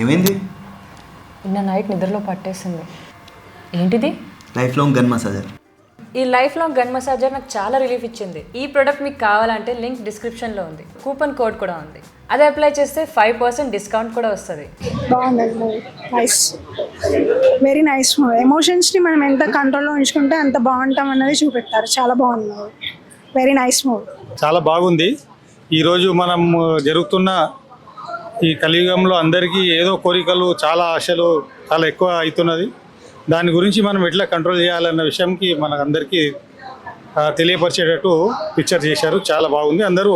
ఏమైంది? నిన్న నైట్ నిద్రలో పట్టేసింది. ఏంటిది? Life long gun massager. ఈ లైఫ్ లాంగ్ గన్ మసాజర్ నాకు చాలా రిలీఫ్ ఇచ్చింది. ఈ ప్రోడక్ట్ మీకు కావాలంటే లింక్ డిస్క్రిప్షన్లో ఉంది. కూపన్ కోడ్ కూడా ఉంది. అది అప్లై చేస్తే 5% డిస్కౌంట్ కూడా వస్తుంది. బాగుంది movie, nice, very nice movie. ఎమోషన్స్ని మనం ఎంత కంట్రోల్లో ఉంచుకుంటే అంత బాగుంటాం అన్నది చూపెట్టారు. చాలా బాగుంది మూవీ, వెరీ నైస్ మూవీ. చాలా బాగుంది. ఈరోజు మనం జరుగుతున్న ఈ కలియుగంలో అందరికీ ఏదో కోరికలు, చాలా ఆశలు చాలా ఎక్కువ అవుతున్నది. దాని గురించి మనం ఎట్లా కంట్రోల్ చేయాలన్న విషయంకి మనకందరికీ తెలియపరిచేటట్టు పిక్చర్ చేశారు. చాలా బాగుంది. అందరూ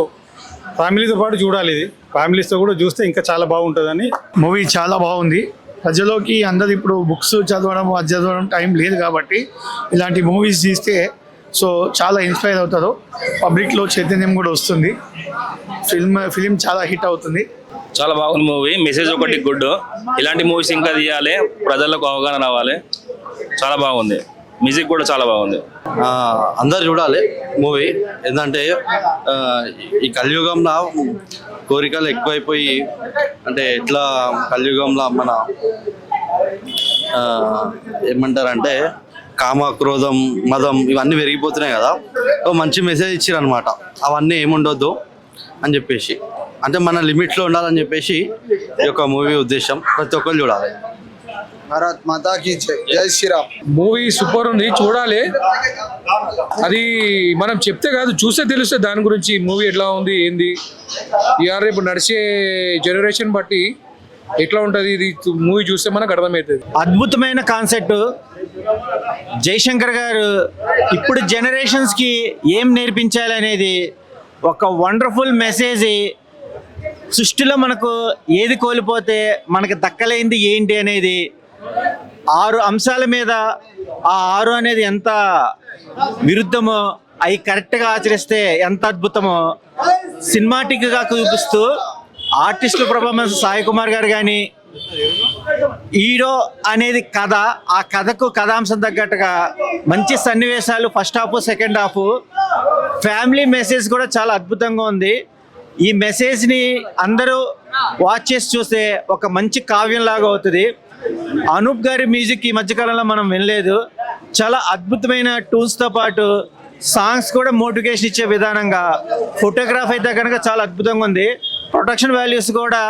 ఫ్యామిలీతో పాటు చూడాలి. ఇది ఫ్యామిలీస్తో కూడా చూస్తే ఇంకా చాలా బాగుంటుందని. మూవీ చాలా బాగుంది. ప్రజలోకి అందరు ఇప్పుడు బుక్స్ చదవడం, అది చదవడం టైం లేదు కాబట్టి ఇలాంటి మూవీస్ తీస్తే సో చాలా ఇన్స్పైర్ అవుతారు. పబ్లిక్లో చైతన్యం కూడా వస్తుంది. ఫిలిం చాలా హిట్ అవుతుంది. చాలా బాగుంది మూవీ. మెసేజ్ ఒకటి గుడ్. ఇలాంటి మూవీస్ ఇంకా తీయాలి, ప్రజలకు అవగాహన రావాలి. చాలా బాగుంది. మ్యూజిక్ కూడా చాలా బాగుంది. అందరు చూడాలి మూవీ. ఏంటంటే ఈ కలియుగంలో కోరికలు ఎక్కువైపోయి, అంటే ఎట్లా కలియుగంలో మన ఏమంటారంటే కామ, క్రోధం, మదం ఇవన్నీ పెరిగిపోతున్నాయి కదా. మంచి మెసేజ్ ఇచ్చారు అనమాట. అవన్నీ ఏముండొద్దు అని చెప్పేసి, అంటే మన లిమిట్లో ఉండాలని చెప్పేసి ఈ యొక్క మూవీ ఉద్దేశం. ప్రతి ఒక్కరు చూడాలి. భారత్ మాతాకి జై శ్రీరామ్. మూవీ సూపర్ ఉంది, చూడాలి. అది మనం చెప్తే కాదు, చూస్తే తెలుస్తే దాని గురించి మూవీ ఎట్లా ఉంది ఏంది. ఇవాళ రేపు నడిచే జనరేషన్ బట్టి ఎట్లా ఉంటుంది ఇది మూవీ చూస్తే మనకు అర్థమవుతుంది. అద్భుతమైన కాన్సెప్ట్. జయశంకర్ గారు ఇప్పుడు జనరేషన్స్కి ఏం నేర్పించాలి అనేది ఒక వండర్ఫుల్ మెసేజ్. సృష్టిలో మనకు ఏది కోల్పోతే మనకు దక్కలేంది ఏంటి అనేది 6 అంశాల మీద, ఆ 6 అనేది ఎంత విరుద్ధమో అవి కరెక్ట్గా ఆచరిస్తే ఎంత అద్భుతమో సినిమాటిక్గా చూపిస్తూ ఆర్టిస్టుల పర్ఫార్మెన్స్ సాయి కుమార్ గారు కానీ, హీరో అనేది కథ, ఆ కథకు కథాంశం తగ్గట్టుగా మంచి సన్నివేశాలు, first half second half, family message కూడా చాలా అద్భుతంగా ఉంది. ఈ మెసేజ్ని అందరూ వాచ్ చేసి చూస్తే ఒక మంచి కావ్యం లాగా అవుతుంది. అనూప్ గారి మ్యూజిక్ ఈ మధ్యకాలంలో మనం వినలేదు. చాలా అద్భుతమైన టూల్స్తో పాటు సాంగ్స్ కూడా మోటివేషన్ ఇచ్చే విధానంగా, ఫోటోగ్రాఫ్ అయితే కనుక చాలా అద్భుతంగా ఉంది. ప్రొడక్షన్ వాల్యూస్ కూడా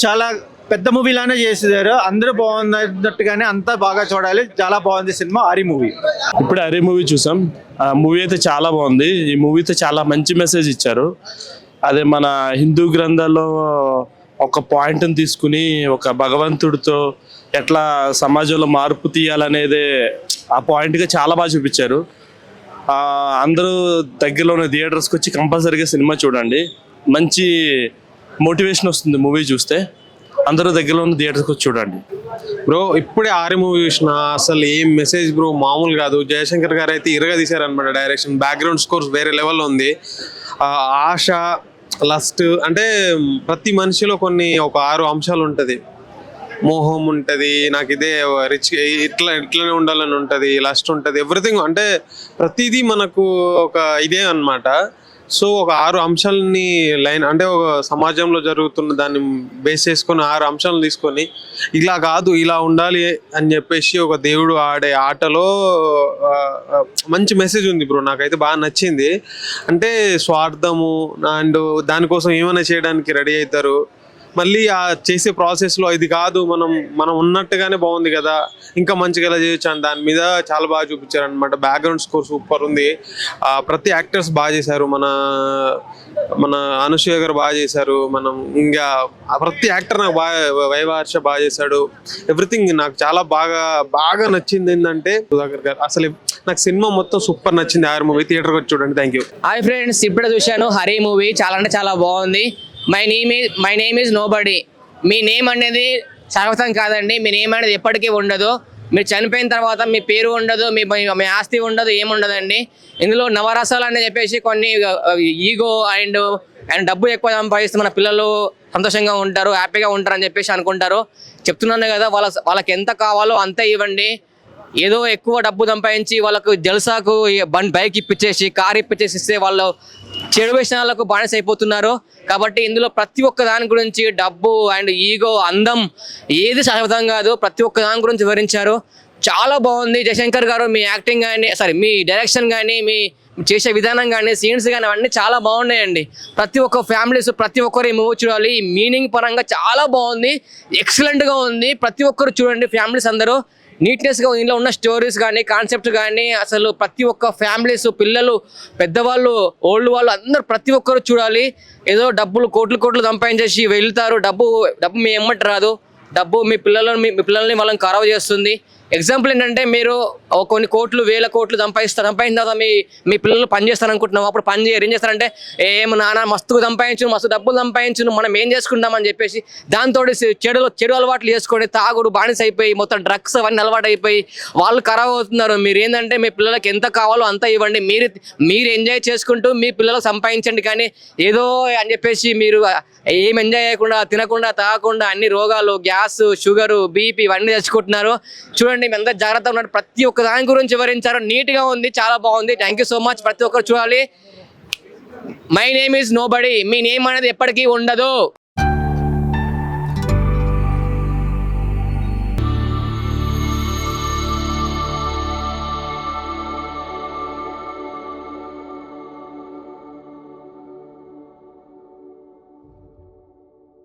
చాలా పెద్ద మూవీలానే చేసేదారు. అందరూ బాగున్నట్టుగానే అంతా బాగా చూడాలి. చాలా బాగుంది సినిమా. హరి మూవీ. ఇప్పుడు హరి మూవీ చూసాం. మూవీ అయితే చాలా బాగుంది. ఈ మూవీతో చాలా మంచి మెసేజ్ ఇచ్చారు. అదే మన హిందూ గ్రంథాల్లో ఒక పాయింట్ని తీసుకుని ఒక భగవంతుడితో ఎట్లా సమాజంలో మార్పు తీయాలనేదే ఆ పాయింట్గా చాలా బాగా చూపించారు. అందరూ దగ్గరలో ఉన్న థియేటర్స్కి వచ్చి కంపల్సరీగా సినిమా చూడండి. మంచి మోటివేషన్ వస్తుంది మూవీ చూస్తే. అందరూ దగ్గరలో ఉన్న థియేటర్స్కి వచ్చి చూడండి. బ్రో ఇప్పుడే ఆరి మూవీ చూసిన, అసలు ఏం మెసేజ్ బ్రో, మామూలు కాదు. జయశంకర్ గారు అయితే ఇరగా తీశారనమాట. డైరెక్షన్, బ్యాక్గ్రౌండ్ స్కోర్స్ వేరే లెవెల్లో ఉంది. ఆశ, లస్ట్, అంటే ప్రతి మనిషిలో ఒక 6 అంశాలు ఉంటుంది. మోహం ఉంటుంది, నాకు ఇదే రిచ్ ఇట్లనే ఉండాలని ఉంటుంది, లస్ట్ ఉంటుంది, ఎవ్రీథింగ్. అంటే ప్రతిదీ మనకు ఒక ఇదే అన్నమాట. సో ఒక 6 అంశాలని లైన్, అంటే ఒక సమాజంలో జరుగుతున్న దాన్ని బేస్ చేసుకొని 6 అంశాలను తీసుకొని ఇలా కాదు ఇలా ఉండాలి అని చెప్పేసి ఒక దేవుడు ఆడే ఆటలో మంచి మెసేజ్ ఉంది బ్రో. నాకైతే బాగా నచ్చింది. అంటే స్వార్థము అండ్ దానికోసం ఏమైనా చేయడానికి రెడీ అవుతారు. మళ్ళీ ఆ చేసే ప్రాసెస్లో ఇది కాదు, మనం ఉన్నట్టుగానే బాగుంది కదా, ఇంకా మంచిగా ఎలా చేయొచ్చు అని దాని మీద చాలా బాగా చూపించారు అనమాట. బ్యాక్గ్రౌండ్ స్కోర్ సూపర్ ఉంది. ప్రతి యాక్టర్స్ బాగా చేశారు. మన అనుసూయ గారు బాగా చేశారు. ఇంకా ప్రతి యాక్టర్ నాకు బాగా, వైవార్ష బాగా చేశాడు. ఎవ్రీథింగ్ నాకు చాలా బాగా నచ్చింది. ఏంటంటే సుధాకర్ గారు అసలు నాకు సినిమా మొత్తం సూపర్ నచ్చింది. ఆర్ మూవీ థియేటర్కి వచ్చి చూడండి. Thank you. హాయ్ ఫ్రెండ్స్, ఇప్పుడే చూశాను హరి మూవీ. చాలా అంటే చాలా బాగుంది. My name is nobody. Me name అనేది శాశ్వతం కాదండి. మీ నేమ్ అనేది ఎప్పటికీ ఉండదు. మీరు చనిపోయిన తర్వాత మీ పేరు ఉండదు, మీ ఆస్తి ఉండదు, ఏముండదండి. ఇందులో నవరసాలు అని చెప్పేసి కొన్ని ఈగో అండ్ డబ్బు ఎక్కువ సంపాదిస్తే మన పిల్లలు సంతోషంగా ఉంటారు, హ్యాపీగా ఉంటారు అని చెప్పేసి అనుకుంటారు. చెప్తున్నాను కదా, వాళ్ళకి ఎంత కావాలో అంతే ఇవ్వండి. ఏదో ఎక్కువ డబ్బు సంపాదించి వాళ్ళకు జల్సాకు బైక్ ఇప్పించేసి, కార్ ఇప్పించేసి ఇస్తే వాళ్ళు చెడు వ్యసనాలకు బానిస అయిపోతున్నారు. కాబట్టి ఇందులో ప్రతి ఒక్క దాని గురించి డబ్బు అండ్ ఈగో, అందం ఏది శాశ్వతం కాదు, ప్రతి ఒక్క దాని గురించి వివరించారు. చాలా బాగుంది. జయశంకర్ గారు మీ యాక్టింగ్ కానీ మీ డైరెక్షన్ కానీ మీ చేసే విధానం కానీ సీన్స్ కానీ అవన్నీ చాలా బాగున్నాయండి. ప్రతి ఒక్క ఫ్యామిలీస్ ప్రతి ఒక్కరు ఈ మూవీ చూడాలి. ఈ మీనింగ్ పరంగా చాలా బాగుంది, ఎక్సలెంట్గా ఉంది. ప్రతి ఒక్కరు చూడండి, ఫ్యామిలీస్ అందరూ నీట్నెస్గా ఇందులో ఉన్న స్టోరీస్ కానీ కాన్సెప్ట్ కానీ అసలు ప్రతి ఒక్క ఫ్యామిలీస్, పిల్లలు, పెద్దవాళ్ళు, ఓల్డ్ వాళ్ళు అందరూ ప్రతి ఒక్కరు చూడాలి. ఏదో డబ్బులు కోట్లు సంపాదించేసి వెళ్తారు, డబ్బు మీ ఎమ్మటి రాదు. డబ్బు మీ పిల్లల్ని వాళ్ళని ఖరాబ్ చేస్తుంది. ఎగ్జాంపుల్ ఏంటంటే మీరు కొన్ని కోట్లు, వేల కోట్లు సంపాదించిన తర్వాత మీ పిల్లలు పని చేస్తారు అనుకుంటున్నాం. అప్పుడు పని చేయరు. ఏం చేస్తారంటే నాన్న మస్తు డబ్బులు సంపాదించు, మనం ఏం చేసుకుంటామని చెప్పేసి దాంతో చెడు అలవాట్లు చేసుకొని తాగుడు బానిస అయిపోయి మొత్తం డ్రగ్స్ అవన్నీ అలవాటు అయిపోయి వాళ్ళు ఖరాబ్ అవుతున్నారు. మీరు ఏంటంటే మీ పిల్లలకి ఎంత కావాలో అంత ఇవ్వండి, మీరు ఎంజాయ్ చేసుకుంటూ మీ పిల్లలకు సంపాదించండి. కానీ ఏదో అని చెప్పేసి మీరు ఏం ఎంజాయ్ చేయకుండా, తినకుండా, తాగకుండా అన్ని రోగాలు, గ్యాస్, షుగరు, బీపీ ఇవన్నీ తెచ్చుకుంటున్నారు. చూడండి, మీ అందరూ జాగ్రత్తగా ఉన్నారు. ప్రతి ఒక్క దాని గురించి వివరించారు. నీట్గా ఉంది, చాలా బాగుంది. Thank you so much. ప్రతి ఒక్కరు చూడాలి. My name is nobody. Me name అనేది ఎప్పటికీ ఉండదు.